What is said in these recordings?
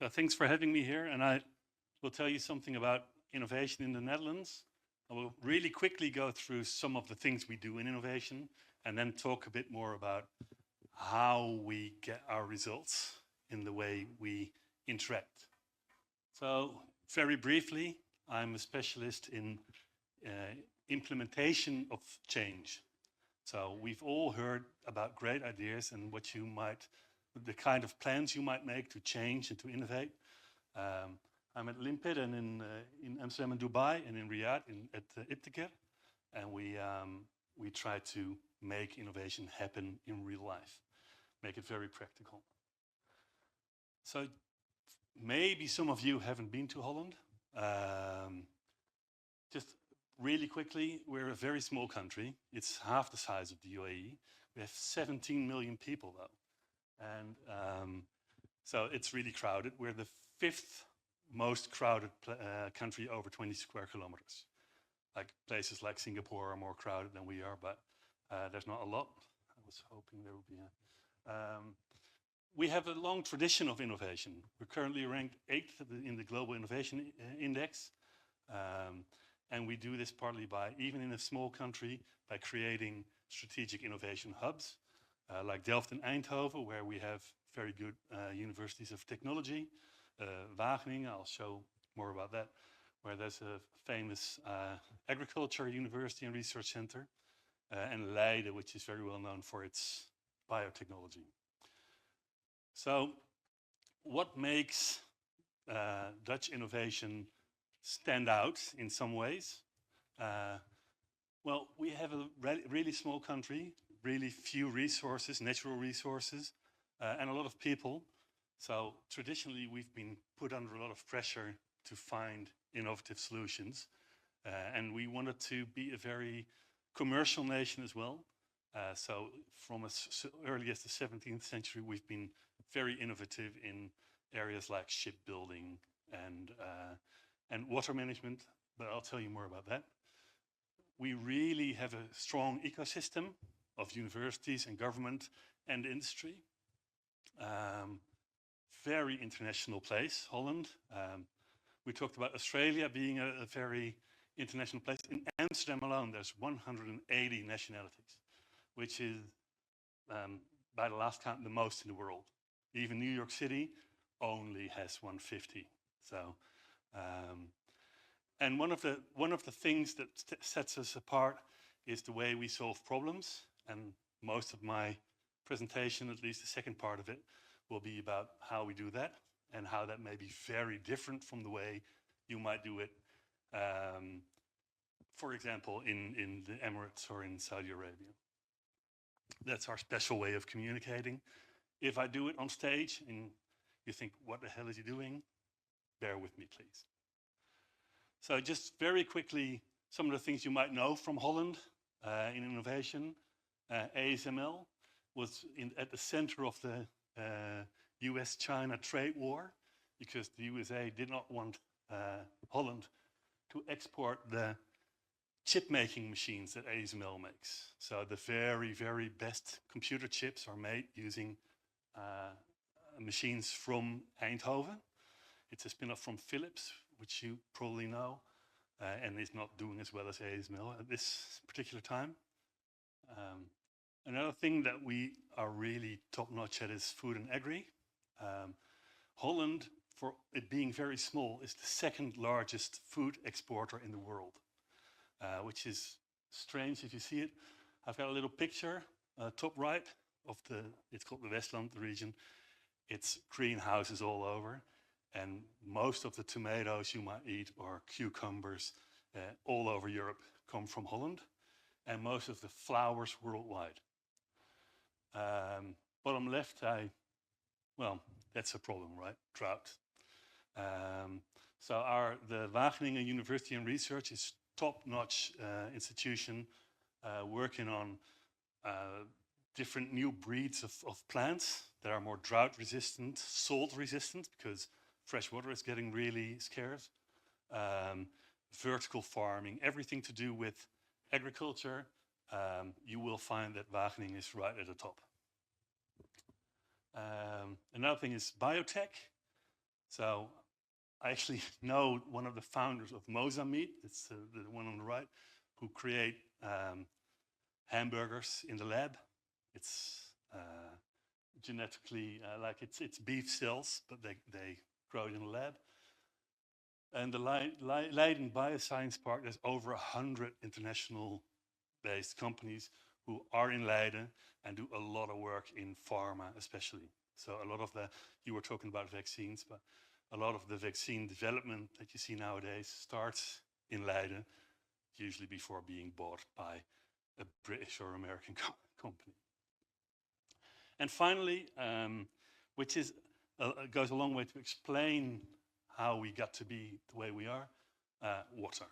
Thanks for having me here, and I will tell you something about innovation in the Netherlands. I will really quickly go through some of the things we do in innovation and then talk a bit more about how we get our results in the way we interact. So very briefly, I'm a specialist in implementation of change. So we've all heard about great ideas and what you might, the kind of plans you might make to change and to innovate. I'm at Limpid and in Amsterdam and Dubai and in Riyadh at the Ibtikar, and we try to make innovation happen in real life, make it very practical. So maybe some of you haven't been to Holland. Just really quickly, we're a very small country. It's half the size of the UAE. We have 17 million people though. And so it's really crowded. We're the fifth most crowded country over 20 square kilometers. Like places like Singapore are more crowded than we are, but there's not a lot. I was hoping there would be a... we have a long tradition of innovation. We're currently ranked 8th in the Global Innovation Index. And we do this partly by, even in a small country, by creating strategic innovation hubs, like Delft and Eindhoven, where we have very good universities of technology. Wageningen, I'll show more about that, where there's a famous agriculture university and research center, and Leiden, which is very well known for its biotechnology. So what makes Dutch innovation stand out in some ways? Well, we have a really small country, really few resources, natural resources, and a lot of people. So traditionally, we've been put under a lot of pressure to find innovative solutions. And we wanted to be a very commercial nation as well. So from as early as the 17th century, we've been very innovative in areas like shipbuilding and water management, but I'll tell you more about that. We really have a strong ecosystem of universities and government and industry. Very international place, Holland. We talked about Australia being a very international place. In Amsterdam alone, there's 180 nationalities, which is, by the last count, the most in the world. Even New York City only has 150. So, and one of the things that sets us apart is the way we solve problems. And most of my presentation, at least the second part of it, will be about how we do that and how that may be very different from the way you might do it, for example, in the Emirates or in Saudi Arabia. That's our special way of communicating. If I do it on stage and you think, what the hell is he doing? Bear with me, please. So just very quickly, some of the things you might know from Holland in innovation. ASML was at the center of the US-China trade war, because the USA did not want Holland to export the chip-making machines that ASML makes. So the very, very best computer chips are made using machines from Eindhoven. It's a spin-off from Philips, which you probably know, and is not doing as well as ASML at this particular time. Another thing that we are really top-notch at is food and agri. Holland, for it being very small, is the second largest food exporter in the world, which is strange if you see it. I've got a little picture, top right, of it's called the Westland region. It's greenhouses all over, and most of the tomatoes you might eat or cucumbers all over Europe come from Holland, and most of the flowers worldwide. Bottom left, well, that's a problem, right? Drought. So the Wageningen University and Research is top-notch institution working on different new breeds of plants that are more drought-resistant, salt-resistant, because fresh water is getting really scarce. Vertical farming, everything to do with agriculture, you will find that Wageningen is right at the top. Another thing is biotech. So I actually know one of the founders of Mozambique, it's the one on the right, who create hamburgers in the lab. It's genetically, like it's beef cells, but they grow it in the lab. And the Leiden Bioscience Park, there's over 100 international-based companies who are in Leiden and do a lot of work in pharma especially. So a lot of you were talking about vaccines, but a lot of the vaccine development that you see nowadays starts in Leiden, usually before being bought by a British or American company. And finally, which is goes a long way to explain how we got to be the way we are, water.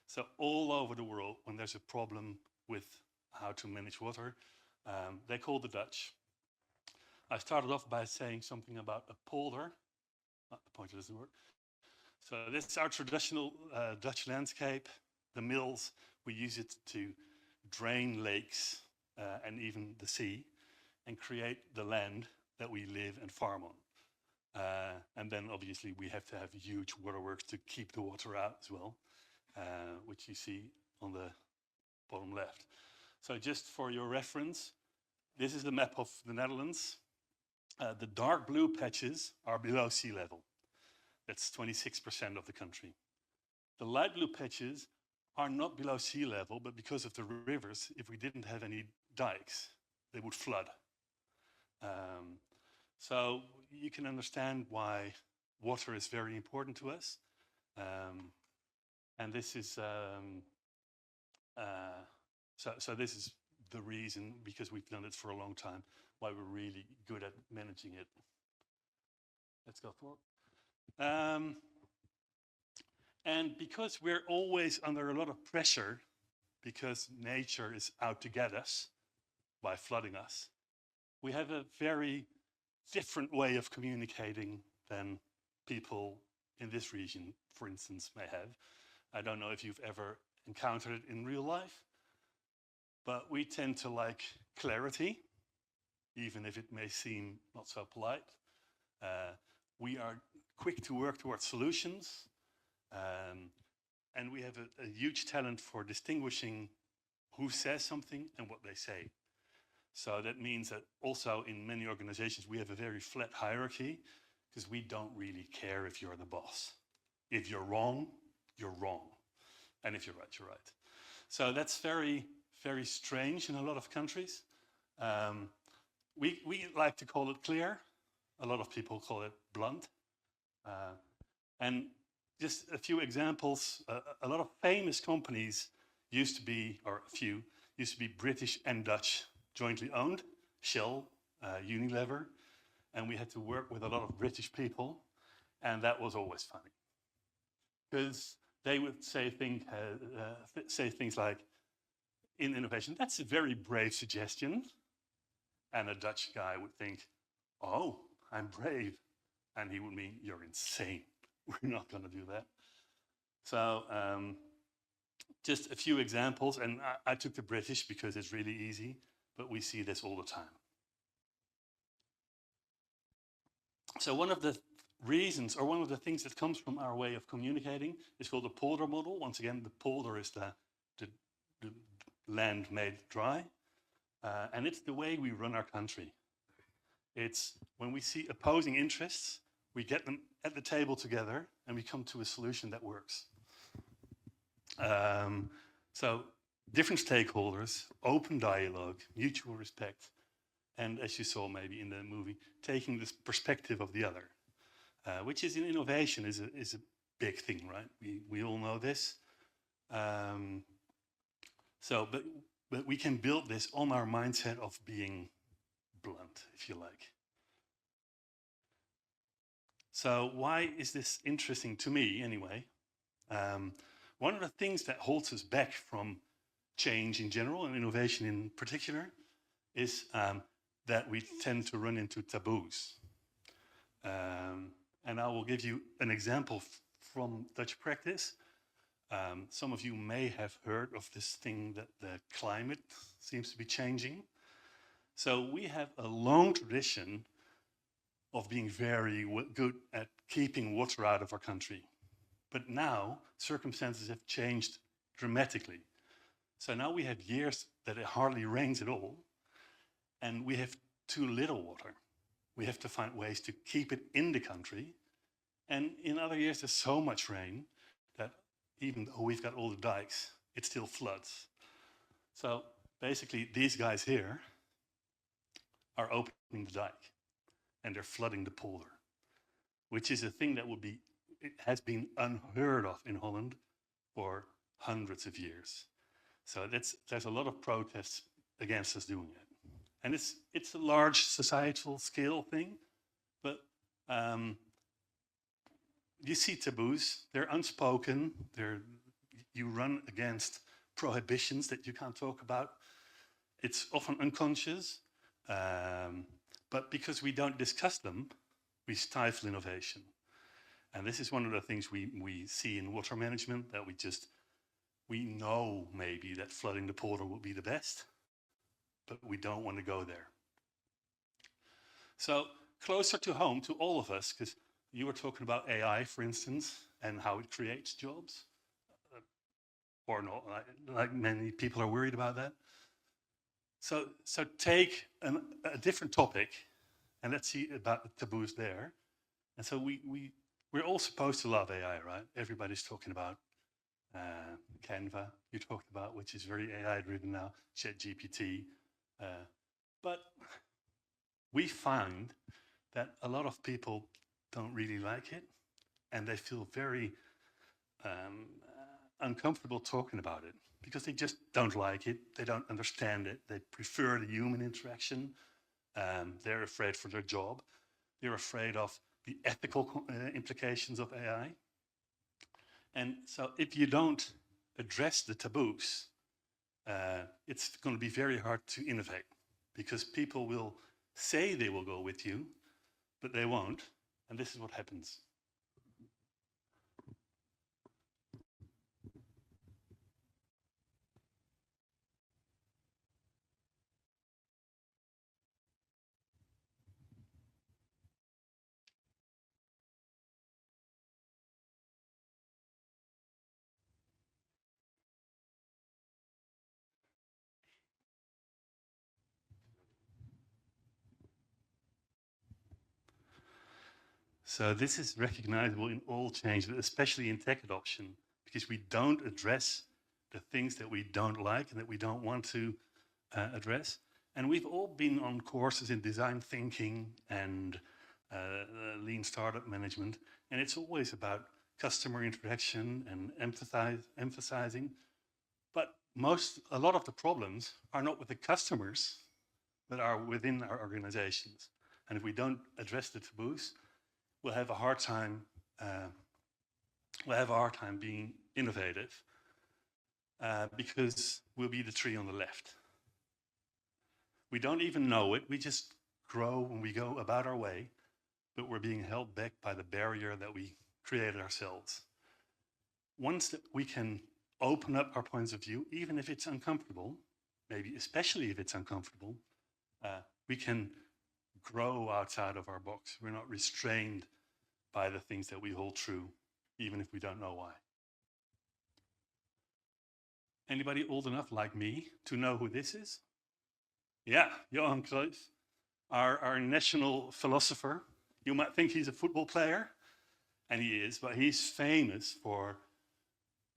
So all over the world, when there's a problem with how to manage water, they call the Dutch. I started off by saying something about a polder. The pointer doesn't work. So this is our traditional Dutch landscape. The mills, we use it to drain lakes and even the sea and create the land that we live and farm on. And then obviously we have to have huge waterworks to keep the water out as well, which you see on the bottom left. So just for your reference, this is the map of the Netherlands. The dark blue patches are below sea level. That's 26% of the country. The light blue patches are not below sea level, but because of the rivers, if we didn't have any dikes, they would flood. So you can understand why water is very important to us. And this is, so this is the reason, because we've done it for a long time, why we're really good at managing it. Let's go forward. And because we're always under a lot of pressure, because nature is out to get us by flooding us, we have a very different way of communicating than people in this region, for instance, may have. I don't know if you've ever encountered it in real life, but we tend to like clarity, even if it may seem not so polite. We are quick to work towards solutions, and we have a huge talent for distinguishing who says something and what they say. So that means that also in many organizations, we have a very flat hierarchy because we don't really care if you're the boss. If you're wrong, you're wrong. And if you're right, you're right. So that's very, very strange in a lot of countries. We like to call it clear. A lot of people call it blunt. And just a few examples, a lot of famous companies used to be, or a few, used to be British and Dutch jointly owned, Shell, Unilever, and we had to work with a lot of British people, and that was always funny. Because they would say things like, in innovation, that's a very brave suggestion. And a Dutch guy would think, oh, I'm brave. And he would mean, you're insane. We're not going to do that. So just a few examples, and I took the British because it's really easy, but we see this all the time. So one of the reasons, or one of the things that comes from our way of communicating is called the polder model. Once again, the polder is the land made dry, and it's the way we run our country. It's when we see opposing interests, we get them at the table together and we come to a solution that works. So different stakeholders, open dialogue, mutual respect, and as you saw maybe in the movie, taking this perspective of the other, which is in innovation is a big thing, right? We all know this. But we can build this on our mindset of being blunt, if you like. So why is this interesting to me anyway? One of the things that holds us back from change in general and innovation in particular is that we tend to run into taboos. And I will give you an example from Dutch practice. Some of you may have heard of this thing that the climate seems to be changing. So we have a long tradition of being very good at keeping water out of our country. But now circumstances have changed dramatically. So now we have years that it hardly rains at all, and we have too little water. We have to find ways to keep it in the country. And in other years, there's so much rain that even though we've got all the dikes, it still floods. So basically, these guys here are opening the dike, and they're flooding the polder, which is a thing that it has been unheard of in Holland for hundreds of years. So there's a lot of protests against us doing it. And it's a large societal scale thing, but you see taboos, they're unspoken, you run against prohibitions that you can't talk about. It's often unconscious, but because we don't discuss them, we stifle innovation. And this is one of the things we see in water management, that we know maybe that flooding the polder will be the best, but we don't want to go there. So closer to home to all of us, because you were talking about AI, for instance, and how it creates jobs, or not, like many people are worried about that. So take a different topic, and let's see about the taboos there. And so we're all supposed to love AI, right? Everybody's talking about Canva, you talked about, which is very AI-driven now, ChatGPT. But we find that a lot of people don't really like it, and they feel very uncomfortable talking about it because they just don't like it, they don't understand it, they prefer the human interaction, they're afraid for their job, they're afraid of the ethical implications of AI. And so if you don't address the taboos, it's going to be very hard to innovate, because people will say they will go with you, but they won't. And this is what happens. So this is recognizable in all change, but especially in tech adoption, because we don't address the things that we don't like and that we don't want to address. And we've all been on courses in design thinking and lean startup management, and it's always about customer interaction and emphasizing. But a lot of the problems are not with the customers, but are within our organizations. And if we don't address the taboos, we'll have a hard time. Being innovative because we'll be the tree on the left. We don't even know it. We just grow and we go about our way, but we're being held back by the barrier that we created ourselves. Once that we can open up our points of view, even if it's uncomfortable, maybe especially if it's uncomfortable, we can grow outside of our box. We're not restrained by the things that we hold true, even if we don't know why. Anybody old enough like me to know who this is? Yeah, Johan Cruyff, our national philosopher. You might think he's a football player, and he is, but he's famous for,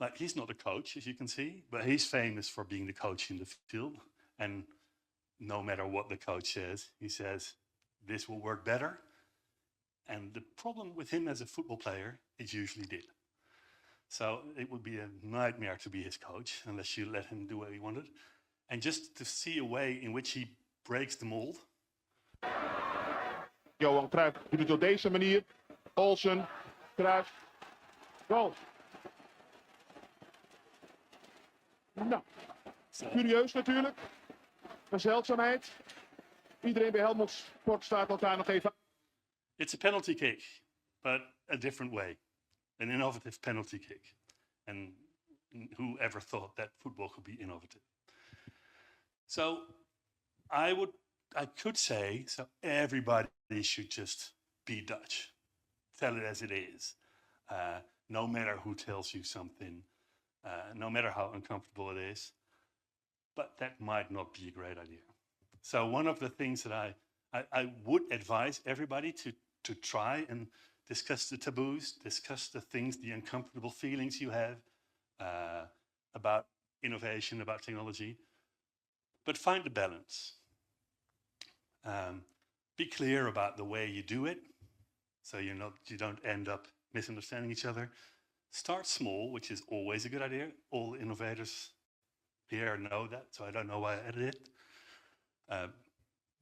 like, he's not a coach, as you can see, but he's famous for being the coach in the field. And no matter what the coach says, he says, this will work better. And the problem with him as a football player, it usually did. So it would be a nightmare to be his coach unless you let him do what he wanted. And just to see a way in which he breaks the mold. Johan Cruyff doet het op deze manier. Olsen, Cruyff, goal. Nou, curieus natuurlijk. Een zeldzaamheid. Iedereen bij Helmond Sport staat elkaar nog even. It's a penalty kick, but a different way. An innovative penalty kick. And who ever thought that football could be innovative? So I could say, so everybody should just be Dutch. Tell it as it is. No matter who tells you something, no matter how uncomfortable it is. But that might not be a great idea. So one of the things that I would advise everybody to try and discuss the taboos, discuss the things, the uncomfortable feelings you have about innovation, about technology, but find the balance. Be clear about the way you do it, so you don't end up misunderstanding each other. Start small, which is always a good idea. All innovators here know that, so I don't know why I added it.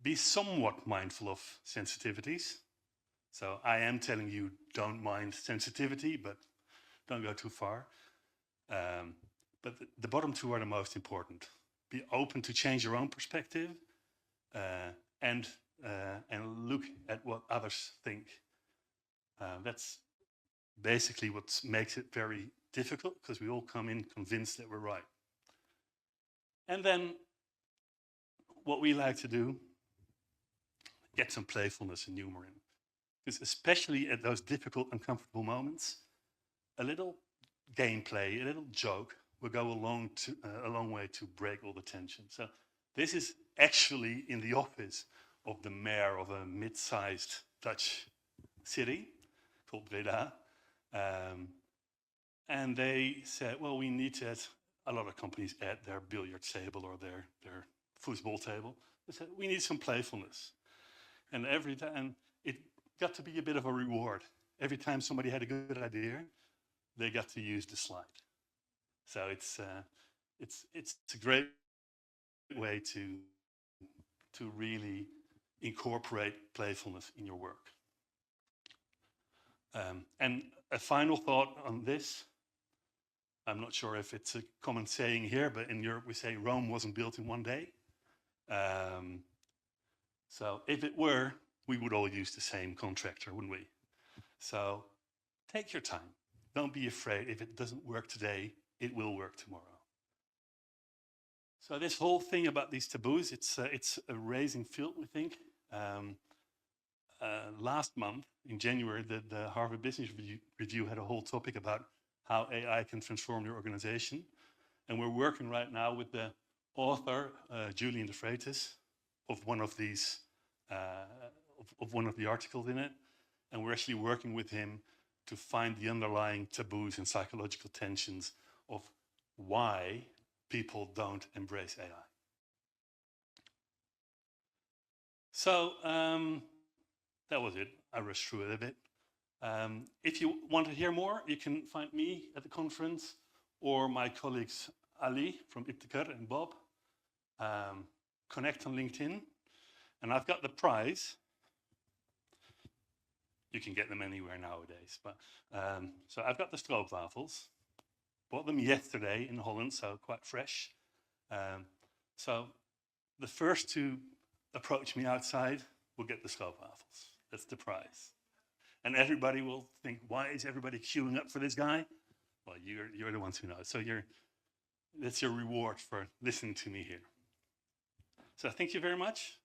Be somewhat mindful of sensitivities. So I am telling you, don't mind sensitivity, but don't go too far. But the bottom two are the most important. Be open to change your own perspective and look at what others think. That's basically what makes it very difficult, because we all come in convinced that we're right. And then what we like to do, get some playfulness and humor in. Because especially at those difficult, uncomfortable moments, a little gameplay, a little joke will go a long way to break all the tension. So this is actually in the office of the mayor of a mid-sized Dutch city called Breda. And they said, well, we need to, a lot of companies add their billiard table or their football table. They said, we need some playfulness. And every time, it got to be a bit of a reward. Every time somebody had a good idea, they got to use the slide. So it's a great way to really incorporate playfulness in your work. And a final thought on this. I'm not sure if it's a common saying here, but in Europe we say Rome wasn't built in one day. So if it were, we would all use the same contractor, wouldn't we? So take your time. Don't be afraid. If it doesn't work today, it will work tomorrow. So this whole thing about these taboos, it's a raising field, we think. Last month, in January, the Harvard Business Review had a whole topic about how AI can transform your organization. And we're working right now with the author, Julian de Freitas, of one of these, of one of the articles in it. And we're actually working with him to find the underlying taboos and psychological tensions of why people don't embrace AI. So that was it. I rushed through it a bit. If you want to hear more, you can find me at the conference or my colleagues Ali from Ibtikar and Bob. Connect on LinkedIn. And I've got the prize. You can get them anywhere nowadays. But so I've got the stroopwafels. Bought them yesterday in Holland, so quite fresh. So the first to approach me outside will get the stroopwafels. That's the prize. And everybody will think, why is everybody queuing up for this guy? Well, you're the ones who know. So that's your reward for listening to me here. So thank you very much.